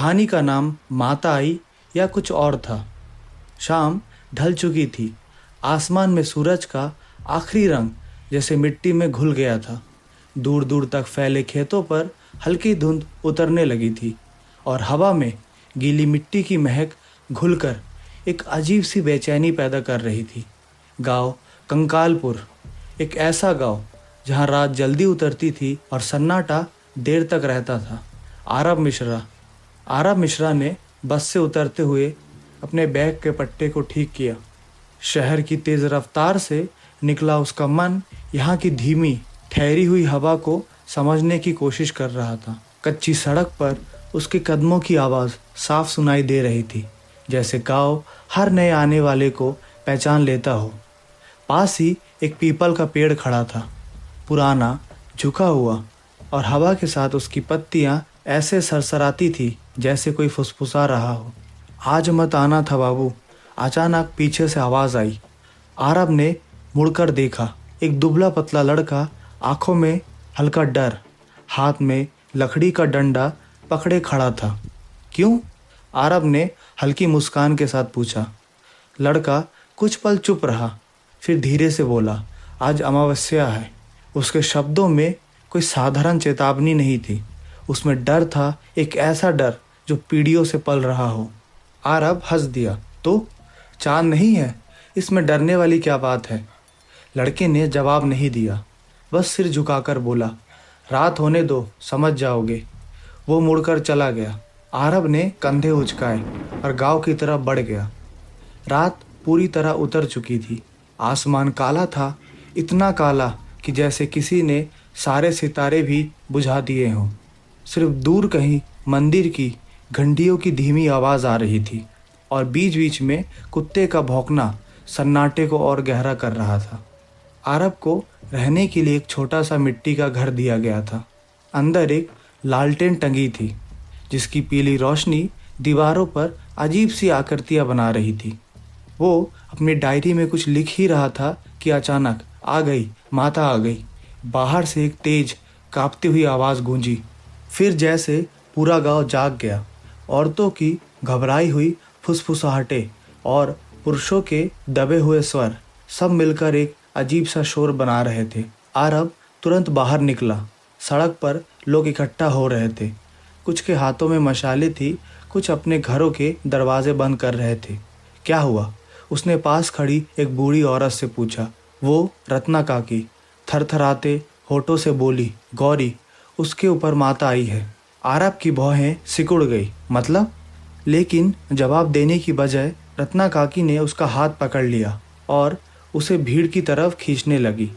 कहानी का नाम माता आई या कुछ और था। शाम ढल चुकी थी। आसमान में सूरज का आखिरी रंग जैसे मिट्टी में घुल गया था। दूर दूर तक फैले खेतों पर हल्की धुंध उतरने लगी थी और हवा में गीली मिट्टी की महक घुलकर एक अजीब सी बेचैनी पैदा कर रही थी। गांव कंकालपुर, एक ऐसा गांव जहां रात जल्दी उतरती थी और सन्नाटा देर तक रहता था। आरब मिश्रा ने बस से उतरते हुए अपने बैग के पट्टे को ठीक किया। शहर की तेज रफ्तार से निकला उसका मन यहाँ की धीमी ठहरी हुई हवा को समझने की कोशिश कर रहा था। कच्ची सड़क पर उसके कदमों की आवाज़ साफ सुनाई दे रही थी, जैसे गांव हर नए आने वाले को पहचान लेता हो। पास ही एक पीपल का पेड़ खड़ा था, पुराना, झुका हुआ, और हवा के साथ उसकी पत्तियां ऐसे सरसराती थी जैसे कोई फुसफुसा रहा हो। आज मत आना था बाबू। अचानक पीछे से आवाज़ आई। आरब ने मुड़कर देखा। एक दुबला पतला लड़का, आंखों में हल्का डर, हाथ में लकड़ी का डंडा पकड़े खड़ा था। क्यों? आरब ने हल्की मुस्कान के साथ पूछा। लड़का कुछ पल चुप रहा, फिर धीरे से बोला, आज अमावस्या है। उसके शब्दों में कोई साधारण चेतावनी नहीं थी, उसमें डर था, एक ऐसा डर जो पीढ़ियों से पल रहा हो। आरब हंस दिया। तो चांद नहीं है, इसमें डरने वाली क्या बात है? लड़के ने जवाब नहीं दिया, बस सिर झुकाकर बोला, रात होने दो, समझ जाओगे। वो मुड़कर चला गया। आरब ने कंधे उचकाए और गांव की तरफ बढ़ गया। रात पूरी तरह उतर चुकी थी। आसमान काला था, इतना काला कि जैसे किसी ने सारे सितारे भी बुझा दिए हों। सिर्फ दूर कहीं मंदिर की घंटियों की धीमी आवाज़ आ रही थी और बीच बीच में कुत्ते का भौंकना सन्नाटे को और गहरा कर रहा था। आरब को रहने के लिए एक छोटा सा मिट्टी का घर दिया गया था। अंदर एक लालटेन टंगी थी, जिसकी पीली रोशनी दीवारों पर अजीब सी आकृतियाँ बना रही थी। वो अपनी डायरी में कुछ लिख ही रहा था कि अचानक आ गई, माता आ गई। बाहर से एक तेज कांपती हुई आवाज़ गूंजी। फिर जैसे पूरा गांव जाग गया। औरतों की घबराई हुई फुसफुसाहटें और पुरुषों के दबे हुए स्वर सब मिलकर एक अजीब सा शोर बना रहे थे। आरब तुरंत बाहर निकला। सड़क पर लोग इकट्ठा हो रहे थे। कुछ के हाथों में मशालें थी, कुछ अपने घरों के दरवाजे बंद कर रहे थे। क्या हुआ? उसने पास खड़ी एक बूढ़ी औरत से पूछा। वो रत्ना काकी थरथराते होठों से बोली, गौरी, उसके ऊपर माता आई है। आरब की भौहें सिकुड़ गई। मतलब? लेकिन जवाब देने की बजाय रत्ना काकी ने उसका हाथ पकड़ लिया और उसे भीड़ की तरफ खींचने लगी।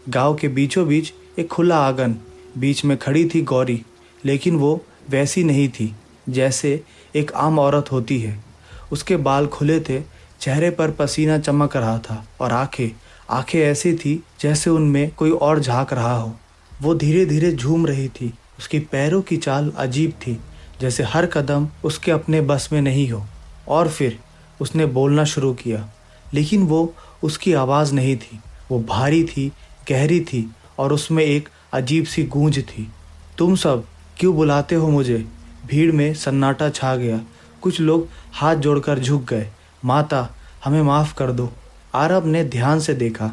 गांव के बीचों बीच एक खुला आंगन, बीच में खड़ी थी गौरी, लेकिन वो वैसी नहीं थी जैसे एक आम औरत होती है। उसके बाल खुले थे, चेहरे पर पसीना चमक रहा था और आंखें ऐसी थी जैसे उनमें कोई और झांक रहा हो। वो धीरे धीरे झूम रही थी। उसकी पैरों की चाल अजीब थी, जैसे हर कदम उसके अपने बस में नहीं हो। और फिर उसने बोलना शुरू किया, लेकिन वो उसकी आवाज़ नहीं थी। वो भारी थी, गहरी थी और उसमें एक अजीब सी गूंज थी। तुम सब क्यों बुलाते हो मुझे? भीड़ में सन्नाटा छा गया। कुछ लोग हाथ जोड़कर झुक गए। माता, हमें माफ़ कर दो। आरब ने ध्यान से देखा।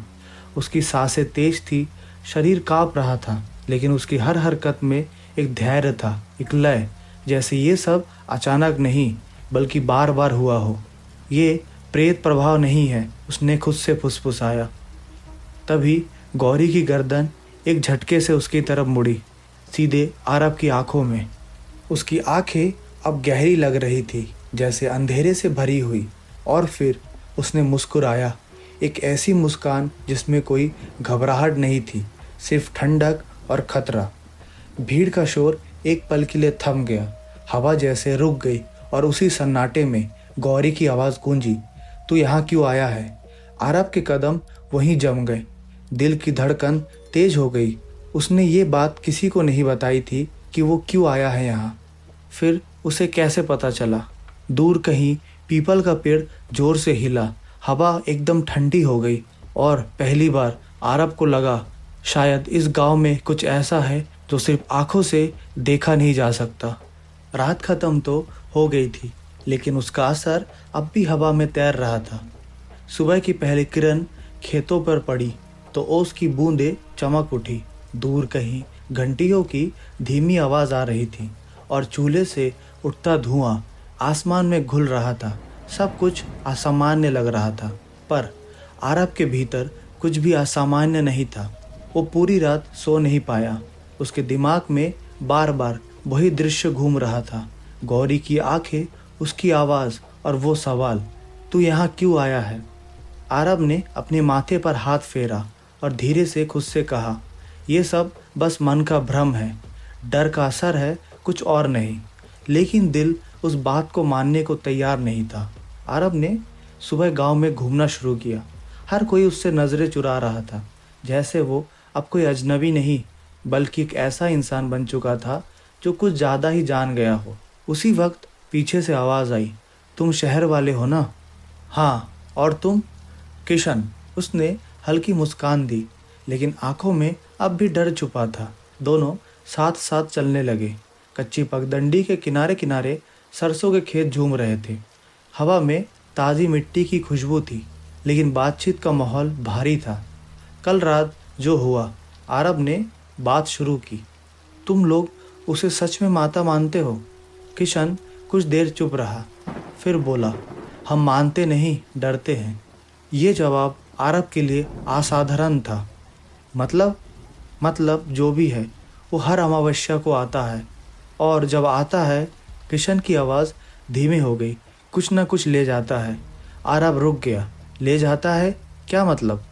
उसकी सांसें तेज थी, शरीर काँप रहा था, लेकिन उसकी हर हरकत में एक धैर्य था, एक लय, जैसे ये सब अचानक नहीं बल्कि बार बार हुआ हो। ये प्रेत प्रभाव नहीं है, उसने खुद से फुसफुसाया। तभी गौरी की गर्दन एक झटके से उसकी तरफ मुड़ी, सीधे आरब की आंखों में। उसकी आंखें अब गहरी लग रही थी, जैसे अंधेरे से भरी हुई। और फिर उसने मुस्कुराया, एक ऐसी मुस्कान जिसमें कोई घबराहट नहीं थी, सिर्फ ठंडक और खतरा। भीड़ का शोर एक पल के लिए थम गया। हवा जैसे रुक गई और उसी सन्नाटे में गौरी की आवाज़ गूंजी, तू यहाँ क्यों आया है? आरब के कदम वहीं जम गए। दिल की धड़कन तेज हो गई। उसने ये बात किसी को नहीं बताई थी कि वो क्यों आया है यहाँ। फिर उसे कैसे पता चला? दूर कहीं पीपल का पेड़ जोर से हिला। हवा एकदम ठंडी हो गई और पहली बार आरब को लगा, शायद इस गांव में कुछ ऐसा है जो सिर्फ आंखों से देखा नहीं जा सकता। रात खत्म तो हो गई थी, लेकिन उसका असर अब भी हवा में तैर रहा था। सुबह की पहली किरण खेतों पर पड़ी तो ओस की बूंदें चमक उठी। दूर कहीं घंटियों की धीमी आवाज आ रही थी और चूल्हे से उठता धुआं आसमान में घुल रहा था। सब कुछ असामान्य लग रहा था, पर आरब के भीतर कुछ भी असामान्य नहीं था। वो पूरी रात सो नहीं पाया। उसके दिमाग में बार बार वही दृश्य घूम रहा था। गौरी की आंखें, उसकी आवाज़ और वो सवाल, तू यहाँ क्यों आया है? आरब ने अपने माथे पर हाथ फेरा और धीरे से खुद से कहा, ये सब बस मन का भ्रम है, डर का असर है, कुछ और नहीं। लेकिन दिल उस बात को मानने को तैयार नहीं था। आरब ने सुबह गांव में घूमना शुरू किया। हर कोई उससे नज़रें चुरा रहा था, जैसे वो अब कोई अजनबी नहीं बल्कि एक ऐसा इंसान बन चुका था जो कुछ ज़्यादा ही जान गया हो। उसी वक्त पीछे से आवाज़ आई, तुम शहर वाले हो ना? हाँ, और तुम? किशन। उसने हल्की मुस्कान दी, लेकिन आंखों में अब भी डर छुपा था। दोनों साथ साथ चलने लगे। कच्ची पगडंडी के किनारे किनारे सरसों के खेत झूम रहे थे। हवा में ताज़ी मिट्टी की खुशबू थी, लेकिन बातचीत का माहौल भारी था। कल रात जो हुआ, आरब ने बात शुरू की। तुम लोग उसे सच में माता मानते हो? किशन कुछ देर चुप रहा, फिर बोला, हम मानते नहीं, डरते हैं। ये जवाब आरब के लिए असाधारण था। मतलब जो भी है, वो हर अमावस्या को आता है, और जब आता है, किशन की आवाज़ धीमी हो गई, कुछ न कुछ ले जाता है। आरब रुक गया। ले जाता है? क्या मतलब?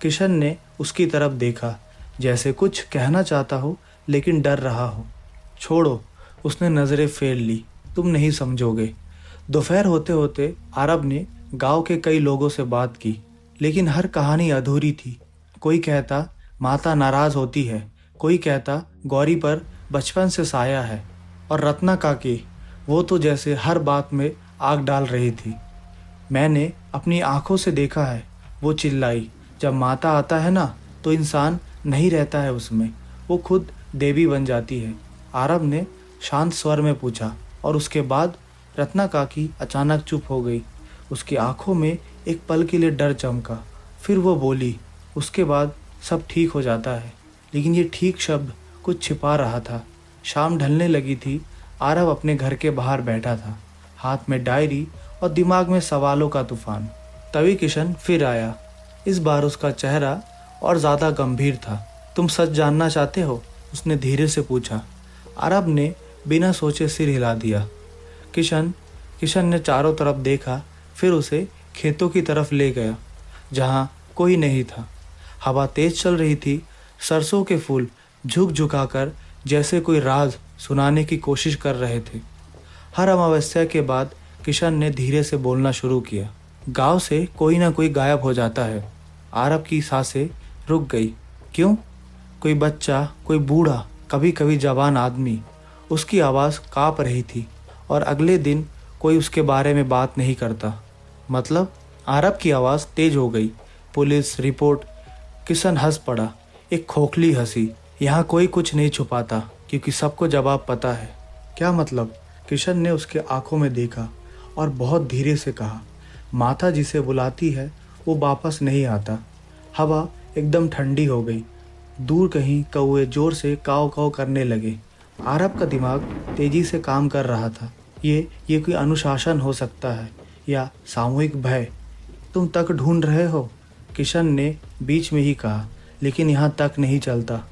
किशन ने उसकी तरफ देखा, जैसे कुछ कहना चाहता हो लेकिन डर रहा हो। छोड़ो, उसने नज़रें फेर ली, तुम नहीं समझोगे। दोपहर होते होते आरब ने गांव के कई लोगों से बात की, लेकिन हर कहानी अधूरी थी। कोई कहता माता नाराज़ होती है, कोई कहता गौरी पर बचपन से साया है, और रत्ना काकी, वो तो जैसे हर बात में आग डाल रही थी। मैंने अपनी आंखों से देखा है, वो चिल्लाई, जब माता आता है ना, तो इंसान नहीं रहता है उसमें, वो खुद देवी बन जाती है। आरब ने शांत स्वर में पूछा, और उसके बाद? रत्ना काकी अचानक चुप हो गई। उसकी आंखों में एक पल के लिए डर चमका। फिर वो बोली, उसके बाद सब ठीक हो जाता है। लेकिन ये ठीक शब्द कुछ छिपा रहा था। शाम ढलने लगी थी। आरब अपने घर के बाहर बैठा था, हाथ में डायरी और दिमाग में सवालों का तूफान। तभी किशन फिर आया। इस बार उसका चेहरा और ज़्यादा गंभीर था। तुम सच जानना चाहते हो? उसने धीरे से पूछा। आरब ने बिना सोचे सिर हिला दिया। किशन ने चारों तरफ देखा, फिर उसे खेतों की तरफ ले गया, जहाँ कोई नहीं था। हवा तेज चल रही थी। सरसों के फूल झुक झुकाकर जैसे कोई राज सुनाने की कोशिश कर रहे थे। हर अमावस्या के बाद किशन ने धीरे से बोलना शुरू किया। गांव से कोई ना कोई गायब हो जाता है। आरब की सांसें रुक गई। क्यों? कोई बच्चा, कोई बूढ़ा, कभी कभी जवान आदमी। उसकी आवाज़ काँप रही थी, और अगले दिन कोई उसके बारे में बात नहीं करता। मतलब? आरब की आवाज़ तेज हो गई। Police report. किशन हंस पड़ा, एक खोखली हंसी। यहाँ कोई कुछ नहीं छुपाता, क्योंकि सबको जवाब पता है। क्या मतलब? किशन ने उसके आंखों में देखा और बहुत धीरे से कहा, माता जिसे बुलाती है वो वापस नहीं आता। हवा एकदम ठंडी हो गई। दूर कहीं कौवे जोर से काव काव करने लगे। आरब का दिमाग तेजी से काम कर रहा था। ये कोई अनुशासन हो सकता है या सामूहिक भय। तुम तक ढूंढ रहे हो? किशन ने बीच में ही कहा, लेकिन यहाँ तक नहीं चलता।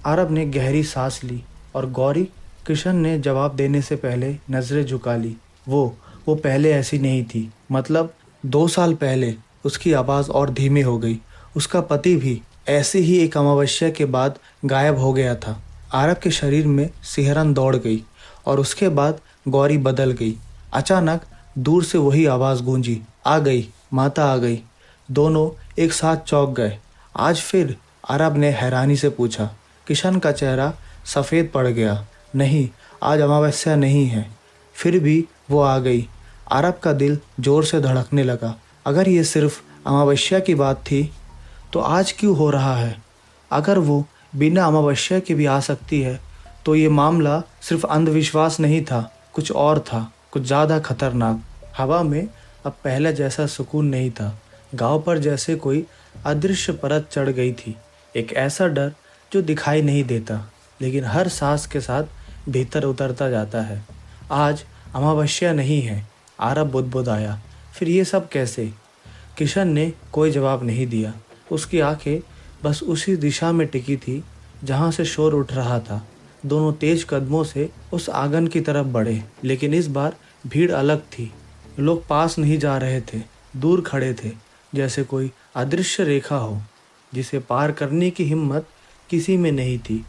आरब ने गहरी सांस ली। और गौरी? किशन ने जवाब देने से पहले नज़रें झुका ली। वो पहले ऐसी नहीं थी। मतलब 2 साल पहले। उसकी आवाज़ और धीमी हो गई। उसका पति भी ऐसे ही एक अमावस्या के बाद गायब हो गया था। आरब के शरीर में सिहरन दौड़ गई, और उसके बाद गौरी बदल गई। अचानक दूर से वही आवाज़ गूंजी, आ गई, माता आ गई। दोनों एक साथ चौंक गए। आज फिर? आरब ने हैरानी से पूछा। किशन का चेहरा सफ़ेद पड़ गया। नहीं, आज अमावस्या नहीं है। फिर भी वो आ गई। आरब का दिल ज़ोर से धड़कने लगा। अगर ये सिर्फ अमावस्या की बात थी, तो आज क्यों हो रहा है? अगर वो बिना अमावस्या के भी आ सकती है, तो ये मामला सिर्फ अंधविश्वास नहीं था, कुछ और था, कुछ ज़्यादा खतरनाक। हवा में अब पहले जैसा सुकून नहीं था। गांव पर जैसे कोई अदृश्य परत चढ़ गई थी। एक ऐसा डर जो दिखाई नहीं देता, लेकिन हर सांस के साथ भीतर उतरता जाता है। आज अमावस्या नहीं है, आरव बुदबुदाया। फिर ये सब कैसे? किशन ने कोई जवाब नहीं दिया। उसकी आंखें बस उसी दिशा में टिकी थी जहां से शोर उठ रहा था। दोनों तेज कदमों से उस आंगन की तरफ बढ़े, लेकिन इस बार भीड़ अलग थी। लोग पास नहीं जा रहे थे, दूर खड़े थे, जैसे कोई अदृश्य रेखा हो जिसे पार करने की हिम्मत किसी में नहीं थी।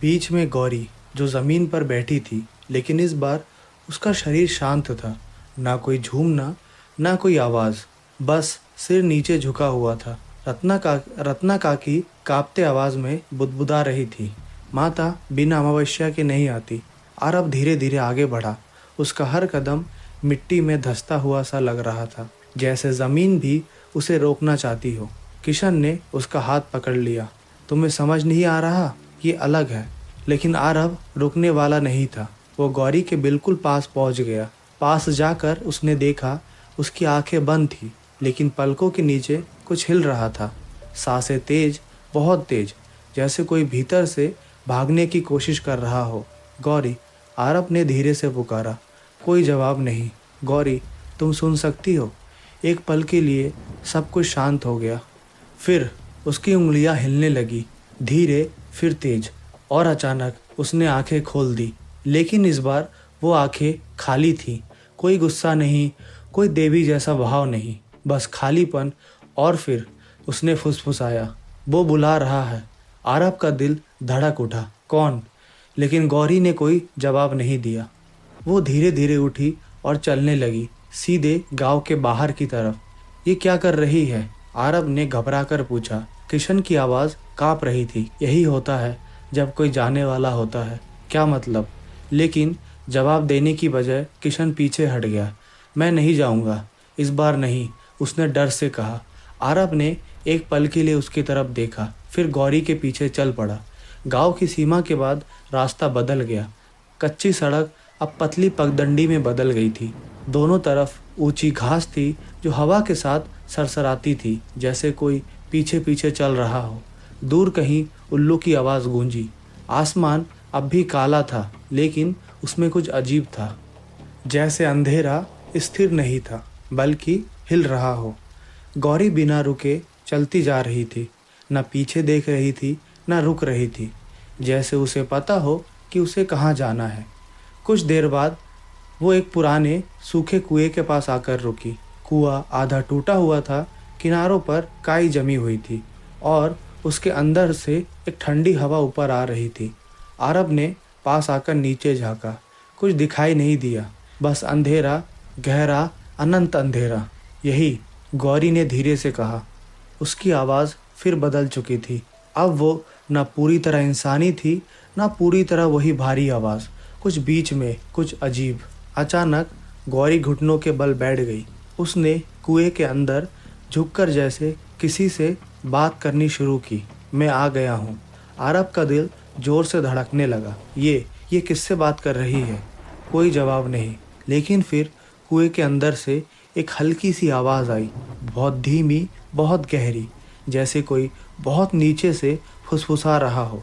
बीच में गौरी जो जमीन पर बैठी थी, लेकिन इस बार उसका शरीर शांत था। ना कोई झूमना, ना कोई आवाज़, बस सिर नीचे झुका हुआ था। रत्ना काकी कांपते आवाज में बुदबुदा रही थी, माता बिना अमावस्या के नहीं आती। आरव धीरे धीरे आगे बढ़ा। उसका हर कदम मिट्टी में धंसता हुआ सा लग रहा था, जैसे जमीन भी उसे रोकना चाहती हो। किशन ने उसका हाथ पकड़ लिया। तुम्हें समझ नहीं आ रहा? ये अलग है। लेकिन आरव रुकने वाला नहीं था। वो गौरी के बिल्कुल पास पहुंच गया। पास जाकर उसने देखा, उसकी आंखें बंद थी, लेकिन पलकों के नीचे कुछ हिल रहा था। सांसें तेज, बहुत तेज, जैसे कोई भीतर से भागने की कोशिश कर रहा हो। गौरी, आरव ने धीरे से पुकारा। कोई जवाब नहीं। गौरी, तुम सुन सकती हो? एक पल के लिए सब कुछ शांत हो गया। फिर उसकी उंगलियां हिलने लगी, धीरे फिर तेज, और अचानक उसने आंखें खोल दी। लेकिन इस बार वो आंखें खाली थीं। कोई गुस्सा नहीं, कोई देवी जैसा भाव नहीं, बस खालीपन। और फिर उसने फुसफुसाया, वो बुला रहा है। आरव का दिल धड़क उठा। कौन? लेकिन गौरी ने कोई जवाब नहीं दिया। वो धीरे धीरे उठी और चलने लगी, सीधे गांव के बाहर की तरफ। ये क्या कर रही है? आरव ने घबराकर पूछा। किशन की आवाज़ कांप रही थी। यही होता है जब कोई जाने वाला होता है। क्या मतलब? लेकिन जवाब देने की बजाय किशन पीछे हट गया। मैं नहीं जाऊंगा, इस बार नहीं, उसने डर से कहा। आरव ने एक पल के लिए उसकी तरफ देखा, फिर गौरी के पीछे चल पड़ा। गांव की सीमा के बाद रास्ता बदल गया। कच्ची सड़क अब पतली पगडंडी में बदल गई थी। दोनों तरफ ऊंची घास थी जो हवा के साथ सरसराती थी, जैसे कोई पीछे पीछे चल रहा हो। दूर कहीं उल्लू की आवाज़ गूंजी। आसमान अब भी काला था, लेकिन उसमें कुछ अजीब था, जैसे अंधेरा स्थिर नहीं था, बल्कि हिल रहा हो। गौरी बिना रुके चलती जा रही थी, न पीछे देख रही थी, न रुक रही थी, जैसे उसे पता हो कि उसे कहाँ जाना है। कुछ देर बाद वो एक पुराने सूखे कुएं के पास आकर रुकी। कुआं आधा टूटा हुआ था, किनारों पर काई जमी हुई थी और उसके अंदर से एक ठंडी हवा ऊपर आ रही थी। आरव ने पास आकर नीचे झांका। कुछ दिखाई नहीं दिया, बस अंधेरा, गहरा, अनंत अंधेरा। यही, गौरी ने धीरे से कहा। उसकी आवाज़ फिर बदल चुकी थी। अब वो न पूरी तरह इंसानी थी, न पूरी तरह वही भारी आवाज़, कुछ बीच में, कुछ अजीब। अचानक गौरी घुटनों के बल बैठ गई। उसने कुएं के अंदर झुककर जैसे किसी से बात करनी शुरू की। मैं आ गया हूँ। आरव का दिल जोर से धड़कने लगा। ये किससे बात कर रही है? कोई जवाब नहीं। लेकिन फिर कुएं के अंदर से एक हल्की सी आवाज़ आई, बहुत धीमी, बहुत गहरी, जैसे कोई बहुत नीचे से फुसफुसा रहा हो।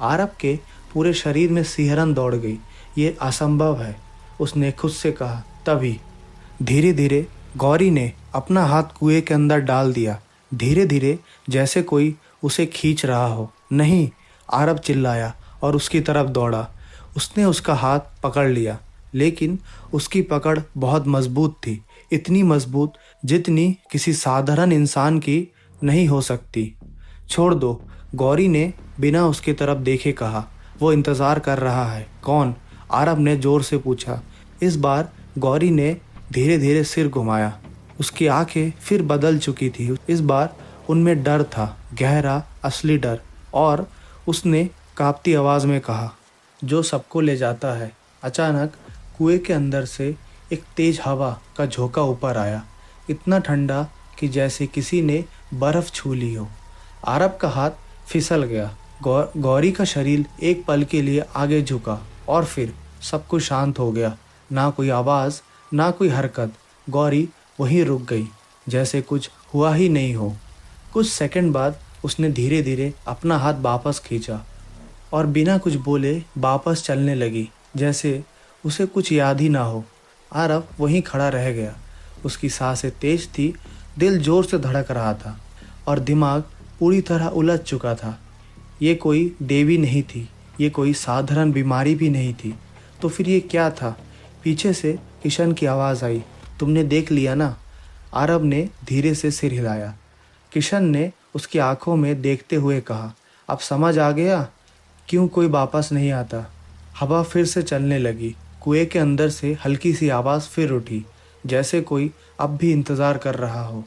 आरव के पूरे शरीर में सिहरन दौड़ गई। ये असंभव है, उसने खुद से कहा। तभी धीरे धीरे गौरी ने अपना हाथ कुएं के अंदर डाल दिया, धीरे धीरे, जैसे कोई उसे खींच रहा हो। नहीं! आरव चिल्लाया और उसकी तरफ दौड़ा। उसने उसका हाथ पकड़ लिया, लेकिन उसकी पकड़ बहुत मजबूत थी, इतनी मजबूत जितनी किसी साधारण इंसान की नहीं हो सकती। छोड़ दो, गौरी ने बिना उसकी तरफ देखे कहा। वो इंतज़ार कर रहा है। कौन? आरव ने ज़ोर से पूछा। इस बार गौरी ने धीरे धीरे सिर घुमाया। उसकी आंखें फिर बदल चुकी थी। इस बार उनमें डर था, गहरा, असली डर। और उसने कांपती आवाज़ में कहा, जो सबको ले जाता है। अचानक कुएं के अंदर से एक तेज हवा का झोंका ऊपर आया, इतना ठंडा कि जैसे किसी ने बर्फ़ छू ली हो। आरव का हाथ फिसल गया। गौरी का शरीर एक पल के लिए आगे झुका और फिर सब कुछ शांत हो गया। ना कोई आवाज़, ना कोई हरकत। गौरी वहीं रुक गई, जैसे कुछ हुआ ही नहीं हो। कुछ सेकंड बाद उसने धीरे धीरे अपना हाथ वापस खींचा और बिना कुछ बोले वापस चलने लगी, जैसे उसे कुछ याद ही ना हो। आरव वहीं खड़ा रह गया। उसकी सांसें तेज थी, दिल जोर से धड़क रहा था और दिमाग पूरी तरह उलझ चुका था। ये कोई देवी नहीं थी, ये कोई साधारण बीमारी भी नहीं थी। तो फिर ये क्या था? पीछे से किशन की आवाज़ आई, तुमने देख लिया ना? आरव ने धीरे से सिर हिलाया। किशन ने उसकी आंखों में देखते हुए कहा, अब समझ आ गया क्यों कोई वापस नहीं आता? हवा फिर से चलने लगी। कुएं के अंदर से हल्की सी आवाज़ फिर उठी, जैसे कोई अब भी इंतज़ार कर रहा हो।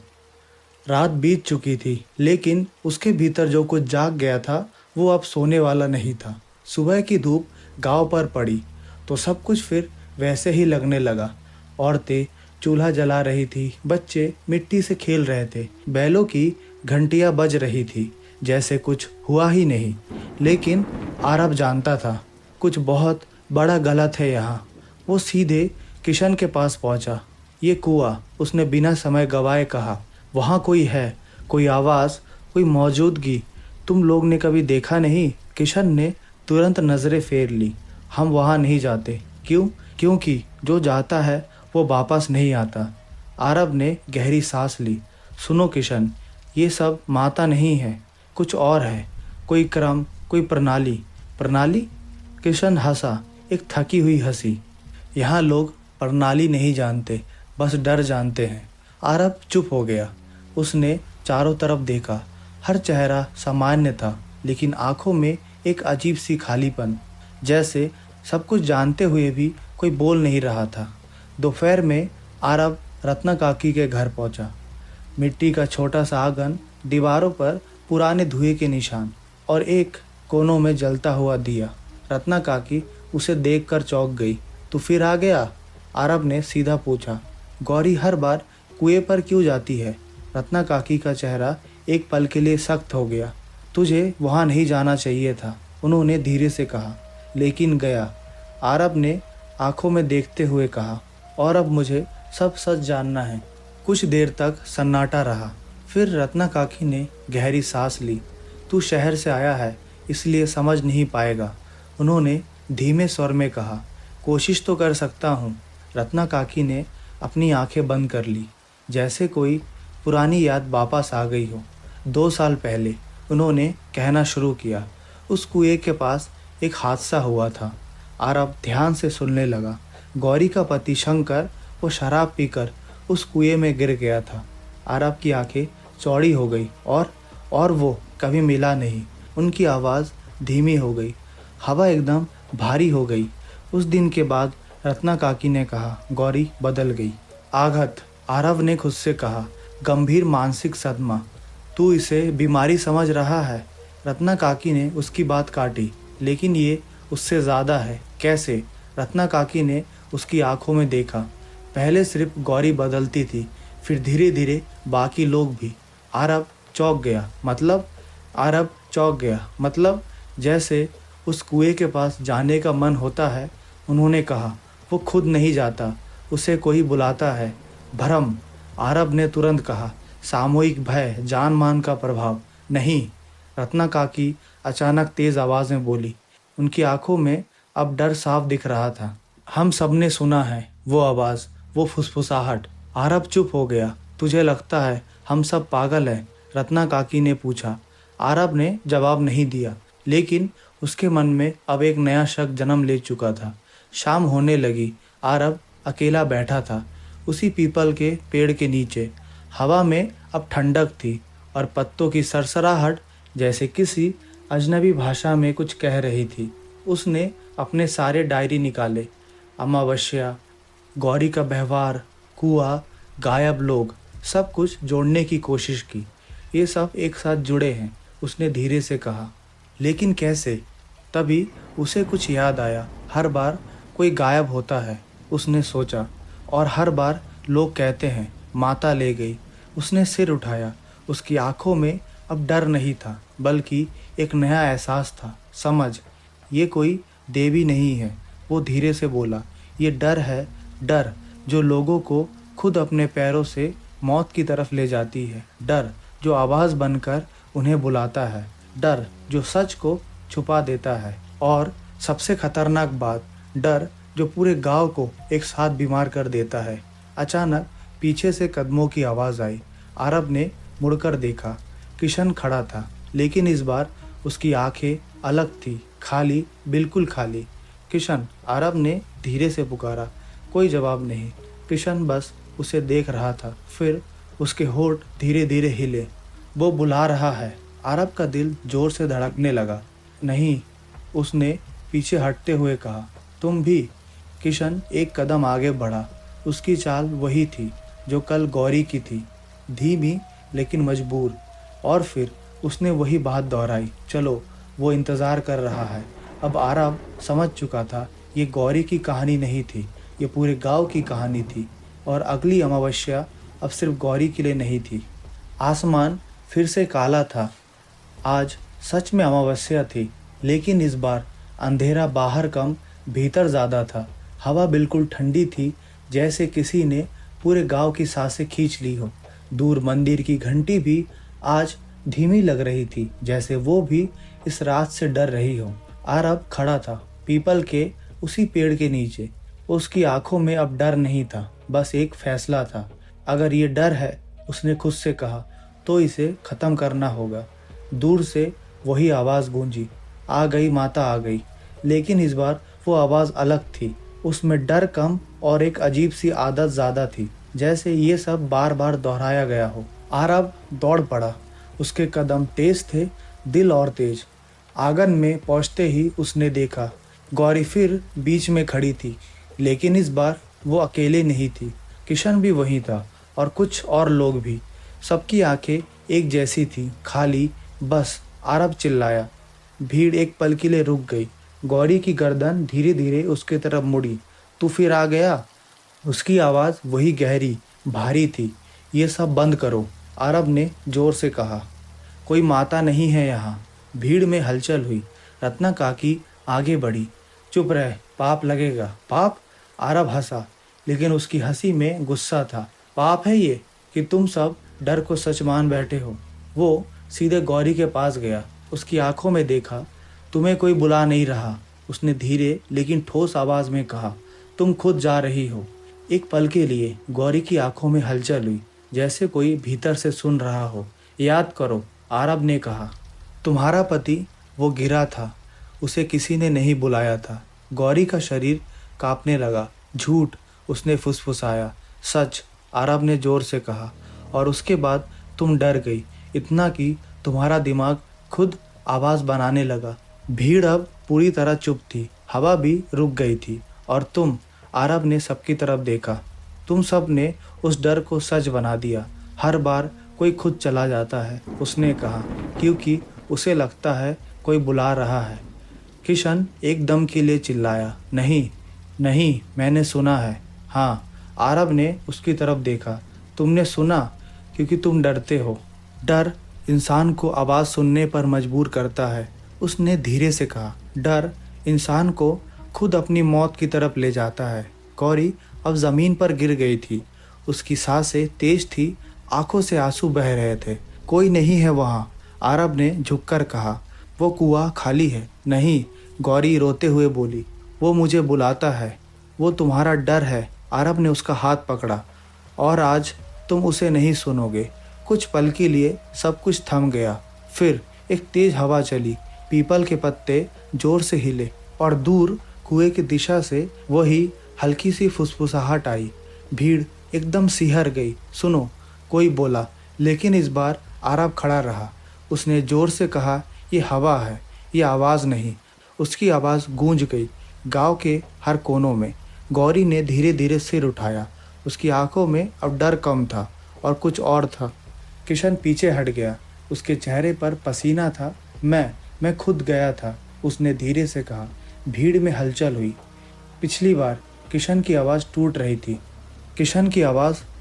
रात बीत चुकी थी, लेकिन उसके भीतर जो कुछ जाग गया था वो अब सोने वाला नहीं था। सुबह की धूप गांव पर पड़ी तो सब कुछ फिर वैसे ही लगने लगा। औरतें चूल्हा जला रही थी, बच्चे मिट्टी से खेल रहे थे, बैलों की घंटियां बज रही थी, जैसे कुछ हुआ ही नहीं। लेकिन आरव जानता था कुछ बहुत बड़ा गलत है यहाँ। वो सीधे किशन के पास पहुँचा। ये कुआं, उसने बिना समय गवाए कहा, वहाँ कोई है, कोई आवाज़, कोई मौजूदगी। तुम लोग ने कभी देखा नहीं? किशन ने तुरंत नज़रें फेर ली। हम वहाँ नहीं जाते। क्यों? क्योंकि जो जाता है वो वापस नहीं आता। आरव ने गहरी सांस ली। सुनो किशन, ये सब माता नहीं है, कुछ और है, कोई क्रम, कोई प्रणाली। प्रणाली? किशन हंसा, एक थकी हुई हंसी। यहाँ लोग प्रणाली नहीं जानते, बस डर जानते हैं। आरव चुप हो गया। उसने चारों तरफ देखा। हर चेहरा सामान्य था, लेकिन आंखों में एक अजीब सी खालीपन, जैसे सब कुछ जानते हुए भी कोई बोल नहीं रहा था। दोपहर में आरव रत्ना काकी के घर पहुंचा। मिट्टी का छोटा सा आंगन, दीवारों पर पुराने धुएं के निशान और एक कोनों में जलता हुआ दिया। रत्ना काकी उसे देखकर चौंक गई। तू फिर आ गया? आरव ने सीधा पूछा। गौरी हर बार कुएं पर क्यों जाती है? रत्ना काकी का चेहरा एक पल के लिए सख्त हो गया। तुझे वहाँ नहीं जाना चाहिए था, उन्होंने धीरे से कहा। लेकिन गया, आरव ने आंखों में देखते हुए कहा। और अब मुझे सब सच जानना है। कुछ देर तक सन्नाटा रहा। फिर रत्ना काकी ने गहरी सांस ली। तू शहर से आया है, इसलिए समझ नहीं पाएगा, उन्होंने धीमे स्वर में कहा। कोशिश तो कर सकता हूँ। रत्ना काकी ने अपनी आंखें बंद कर ली, जैसे कोई पुरानी याद वापस आ गई हो। 2 साल पहले, उन्होंने कहना शुरू किया, उस कुएं के पास एक हादसा हुआ था। आरव ध्यान से सुनने लगा। गौरी का पति शंकर, वो शराब पीकर उस कुएं में गिर गया था। आरव की आंखें चौड़ी हो गई और वो कभी मिला नहीं। उनकी आवाज़ धीमी हो गई। हवा एकदम भारी हो गई। उस दिन के बाद रत्ना काकी ने कहा, गौरी बदल गई। आघात, आरव ने खुद से कहा, गंभीर मानसिक सदमा। तू इसे बीमारी समझ रहा है? रत्ना काकी ने उसकी बात काटी। लेकिन ये उससे ज़्यादा है। कैसे? रत्ना काकी ने उसकी आंखों में देखा। पहले सिर्फ गौरी बदलती थी, फिर धीरे धीरे बाकी लोग भी। आरव चौंक गया। मतलब जैसे उस कुएं के पास जाने का मन होता है। उन्होंने कहा, वो खुद नहीं जाता, उसे कोई बुलाता है। भ्रम, आरव ने तुरंत कहा। सामूहिक भय, जान मान का प्रभाव। नहीं, रत्ना काकी अचानक तेज आवाज़ में बोली। उनकी आंखों में अब डर साफ दिख रहा था। हम सब ने सुना है वो आवाज़, वो फुसफुसाहट। आरव चुप हो गया। तुझे लगता है हम सब पागल हैं? रत्ना काकी ने पूछा। आरव ने जवाब नहीं दिया, लेकिन उसके मन में अब एक नया शक जन्म ले चुका था। शाम होने लगी। आरव अकेला बैठा था, उसी पीपल के पेड़ के नीचे। हवा में अब ठंडक थी और पत्तों की सरसराहट जैसे किसी अजनबी भाषा में कुछ कह रही थी। उसने अपने सारे डायरी निकाले। अमावस्या, गौरी का व्यवहार, कुआं, गायब लोग, सब कुछ जोड़ने की कोशिश की। ये सब एक साथ जुड़े हैं, उसने धीरे से कहा। लेकिन कैसे? तभी उसे कुछ याद आया। हर बार कोई गायब होता है, उसने सोचा, और हर बार लोग कहते हैं माता ले गई। उसने सिर उठाया। उसकी आंखों में अब डर नहीं था, बल्कि एक नया एहसास था। समझ, ये कोई देवी नहीं है, वो धीरे से बोला। ये डर है डर जो लोगों को खुद अपने पैरों से मौत की तरफ ले जाती है। डर जो आवाज़ बनकर उन्हें बुलाता है। डर जो सच को छुपा देता है। और सबसे खतरनाक बात, डर जो पूरे गांव को एक साथ बीमार कर देता है। अचानक पीछे से कदमों की आवाज़ आई। आरब ने मुड़कर देखा। किशन खड़ा था, लेकिन इस बार उसकी आंखें अलग थी, खाली, बिल्कुल खाली। किशन, आरब ने धीरे से पुकारा। कोई जवाब नहीं। किशन बस उसे देख रहा था। फिर उसके होंठ धीरे धीरे हिले। वो बुला रहा है। आरब का दिल जोर से धड़कने लगा। नहीं, उसने पीछे हटते हुए कहा। तुम भी। किशन एक कदम आगे बढ़ा। उसकी चाल वही थी जो कल गौरी की थी, धीमी लेकिन मजबूर। और फिर उसने वही बात दोहराई, चलो, वो इंतज़ार कर रहा है। अब आरब समझ चुका था, ये गौरी की कहानी नहीं थी, ये पूरे गांव की कहानी थी। और अगली अमावस्या अब सिर्फ गौरी के लिए नहीं थी। आसमान फिर से काला था। आज सच में अमावस्या थी, लेकिन इस बार अंधेरा बाहर कम, भीतर ज़्यादा था। हवा बिल्कुल ठंडी थी, जैसे किसी ने पूरे गांव की सांसें खींच ली हो। दूर मंदिर की घंटी भी आज धीमी लग रही थी, जैसे वो भी इस रात से डर रही हो। आरब खड़ा था पीपल के उसी पेड़ के नीचे। उसकी आंखों में अब डर नहीं था, बस एक फैसला था। अगर ये डर है, उसने खुद से कहा, तो इसे ख़त्म करना होगा। दूर से वही आवाज़ गूंजी, आ गई माता आ गई। लेकिन इस बार वो आवाज़ अलग थी। उसमें डर कम और एक अजीब सी आदत ज़्यादा थी, जैसे ये सब बार बार दोहराया गया हो। आरब दौड़ पड़ा। उसके कदम तेज थे, दिल और तेज। आंगन में पहुंचते ही उसने देखा, गौरी फिर बीच में खड़ी थी, लेकिन इस बार वो अकेले नहीं थी। किशन भी वहीं था और कुछ और लोग भी। सबकी आंखें एक जैसी थी, खाली। बस आरब चिल्लाया। भीड़ एक पल के लिए रुक गई। गौरी की गर्दन धीरे धीरे उसकी तरफ मुड़ी। तू फिर आ गया। उसकी आवाज़ वही गहरी, भारी थी। ये सब बंद करो, आरब ने जोर से कहा। कोई माता नहीं है यहाँ। भीड़ में हलचल हुई। रत्ना काकी आगे बढ़ी। चुप रह, पाप लगेगा। पाप? आरब हंसा, लेकिन उसकी हंसी में गुस्सा था। पाप है ये कि तुम सब डर को सच मान बैठे हो। वो सीधे गौरी के पास गया, उसकी आंखों में देखा। तुम्हें कोई बुला नहीं रहा, उसने धीरे लेकिन ठोस आवाज़ में कहा। तुम खुद जा रही हो। एक पल के लिए गौरी की आंखों में हलचल हुई, जैसे कोई भीतर से सुन रहा हो। याद करो, आरब ने कहा, तुम्हारा पति वो गिरा था, उसे किसी ने नहीं बुलाया था। गौरी का शरीर कांपने लगा। झूठ, उसने फुसफुसाया। सच, आरब ने जोर से कहा। और उसके बाद तुम डर गई, इतना कि तुम्हारा दिमाग खुद आवाज़ बनाने लगा। भीड़ अब पूरी तरह चुप थी, हवा भी रुक गई थी। और तुम, आरब ने सबकी तरफ देखा, तुम सब ने उस डर को सच बना दिया। हर बार कोई खुद चला जाता है, उसने कहा, क्योंकि उसे लगता है कोई बुला रहा है। किशन एकदम के लिए चिल्लाया, नहीं नहीं, मैंने सुना है। हाँ, आरब ने उसकी तरफ देखा। तुमने सुना, क्योंकि तुम डरते हो। डर इंसान को आवाज़ सुनने पर मजबूर करता है, उसने धीरे से कहा। डर इंसान को खुद अपनी मौत की तरफ ले जाता है। गौरी अब ज़मीन पर गिर गई थी। उसकी सांसें तेज थी, आंखों से आंसू बह रहे थे। कोई नहीं है वहाँ, आरब ने झुककर कहा। वो कुआं खाली है। नहीं, गौरी रोते हुए बोली, वो मुझे बुलाता है। वो तुम्हारा डर है। आरब ने उसका हाथ पकड़ा। और आज तुम उसे नहीं सुनोगे। कुछ पल के लिए सब कुछ थम गया। फिर एक तेज हवा चली, पीपल के पत्ते जोर से हिले और दूर कुएं की दिशा से वही हल्की सी फुसफुसाहट आई। भीड़ एकदम सिहर गई। सुनो, कोई बोला, लेकिन इस बार आरब खड़ा रहा। उसने जोर से कहा, ये हवा है, ये आवाज़ नहीं। उसकी आवाज़ गूंज गई गांव के हर कोनों में। गौरी ने धीरे धीरे सिर उठाया। उसकी आंखों में अब डर कम था और कुछ और था। किशन पीछे हट गया, उसके चेहरे पर पसीना था। मैं खुद गया था, उसने धीरे से कहा। भीड़ में हलचल हुई। पिछली बार किशन की आवाज़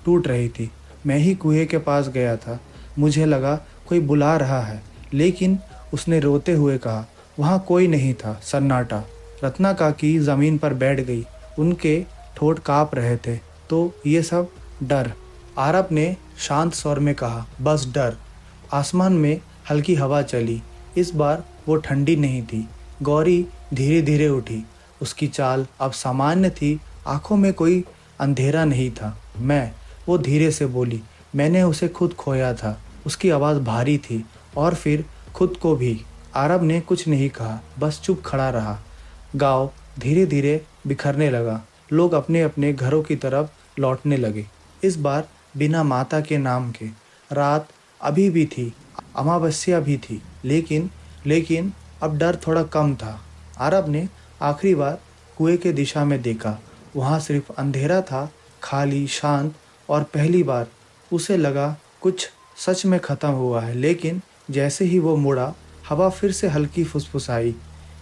टूट रही थी। मैं ही कुएं के पास गया था। मुझे लगा कोई बुला रहा है, लेकिन उसने रोते हुए कहा, वहाँ कोई नहीं था, सन्नाटा। रत्ना काकी ज़मीन पर बैठ गई। उनके ठोड़ काँप रहे थे। तो ये सब डर। आरब ने शांत स्वर में कहा, बस डर। आसमान में हल्की हवा चली। इस बार वो ठंडी नहीं थी। गौरी धीरे धीरे उठी। उसकी चाल अब सामान्य थी, आंखों में कोई अंधेरा नहीं था। वो धीरे से बोली, मैंने उसे खुद खोया था। उसकी आवाज़ भारी थी, और फिर खुद को भी। आरब ने कुछ नहीं कहा, बस चुप खड़ा रहा। गांव धीरे धीरे बिखरने लगा। लोग अपने अपने घरों की तरफ लौटने लगे। इस बार बिना माता के नाम के। रात अभी भी थी, अमावस्या भी थी, लेकिन अब डर थोड़ा कम था। आरब ने आखिरी बार कुएं के दिशा में देखा। वहाँ सिर्फ अंधेरा था, खाली, शांत, और पहली बार उसे लगा कुछ सच में ख़त्म हुआ है। लेकिन जैसे ही वो मुड़ा, हवा फिर से हल्की फुसफुसाई,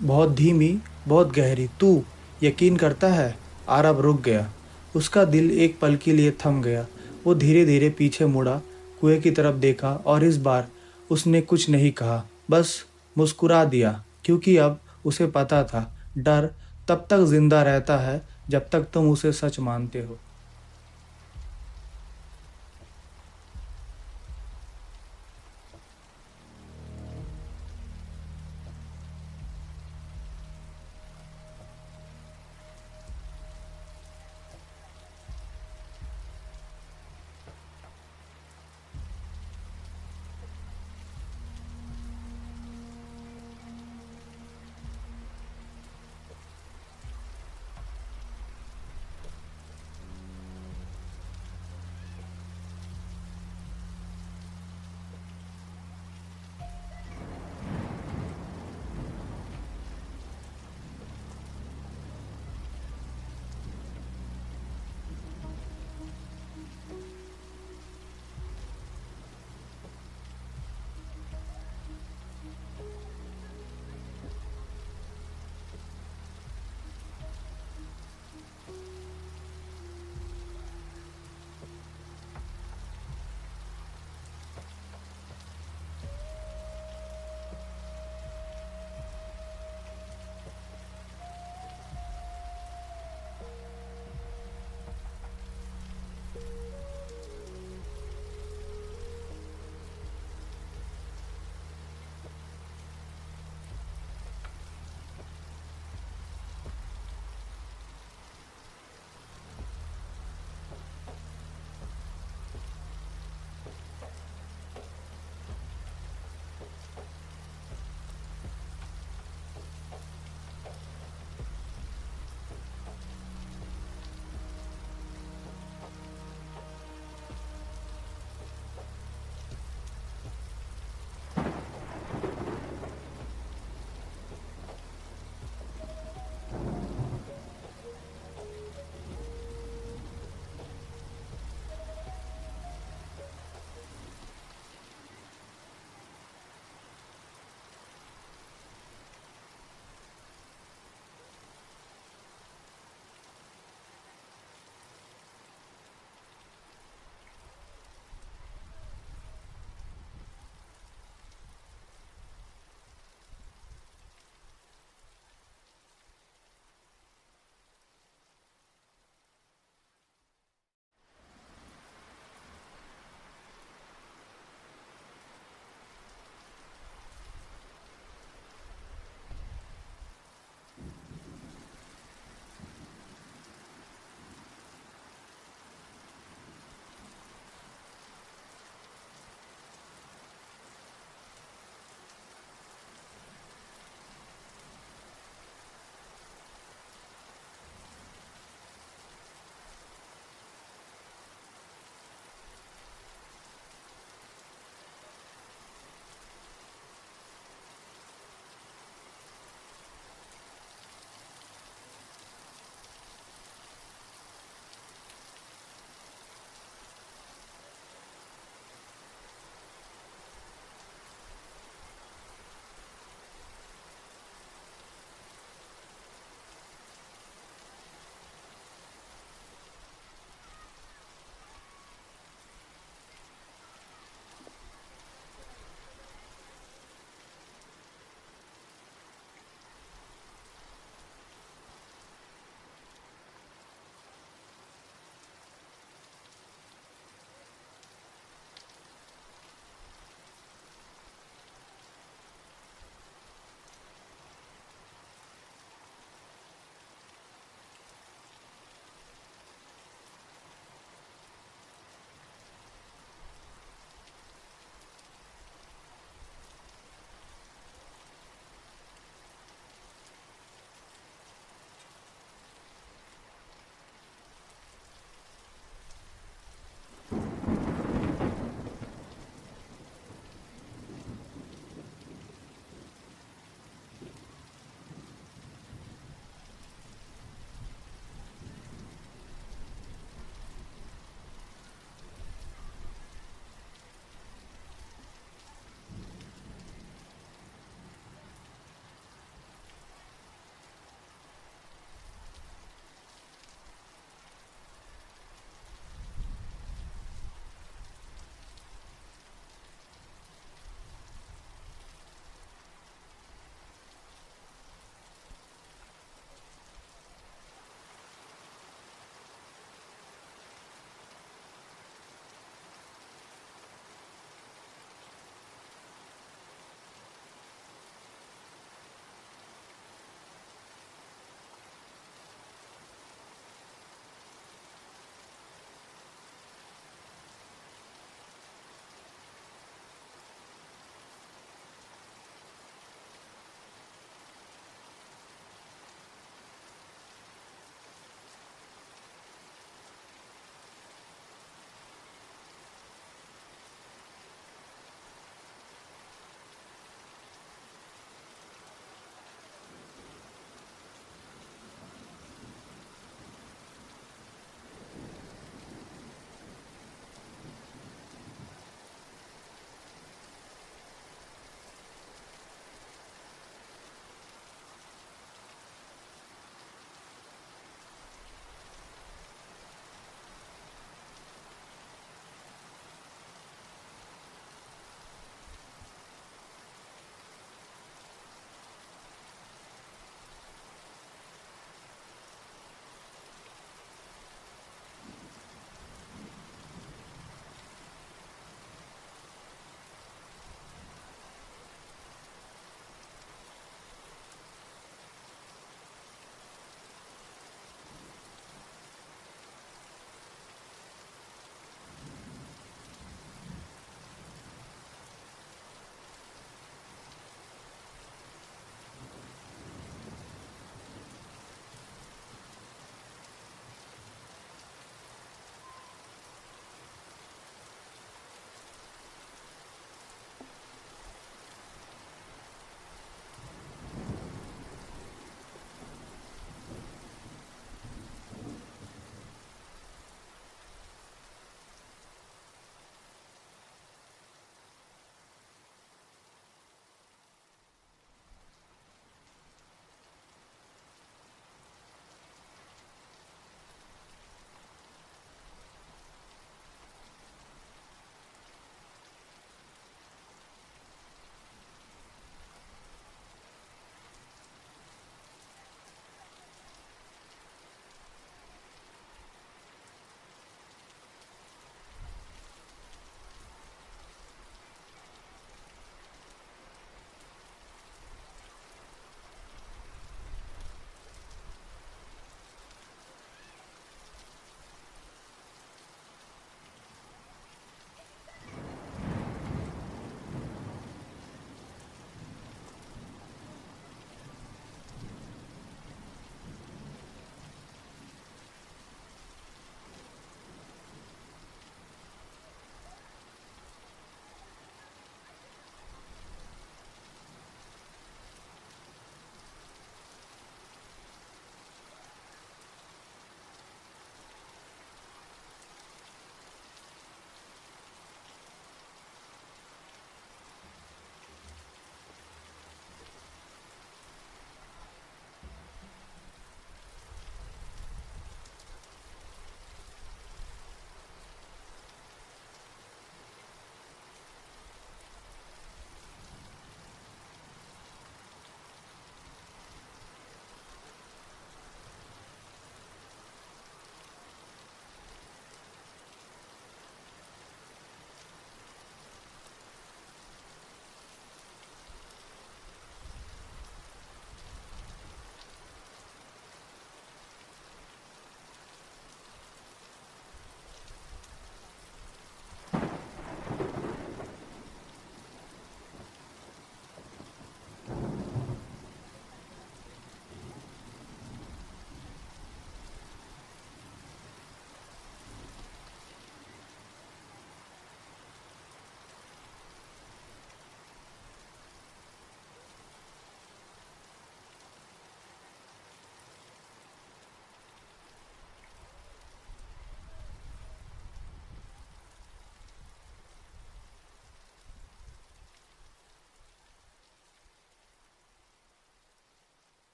बहुत धीमी, बहुत गहरी। तू यकीन करता है? आरब रुक गया। उसका दिल एक पल के लिए थम गया। वो धीरे धीरे पीछे मुड़ा, कुएं की तरफ देखा, और इस बार उसने कुछ नहीं कहा, बस मुस्कुरा दिया, क्योंकि अब उसे पता था डर तब तक जिंदा रहता है जब तक तुम उसे सच मानते हो।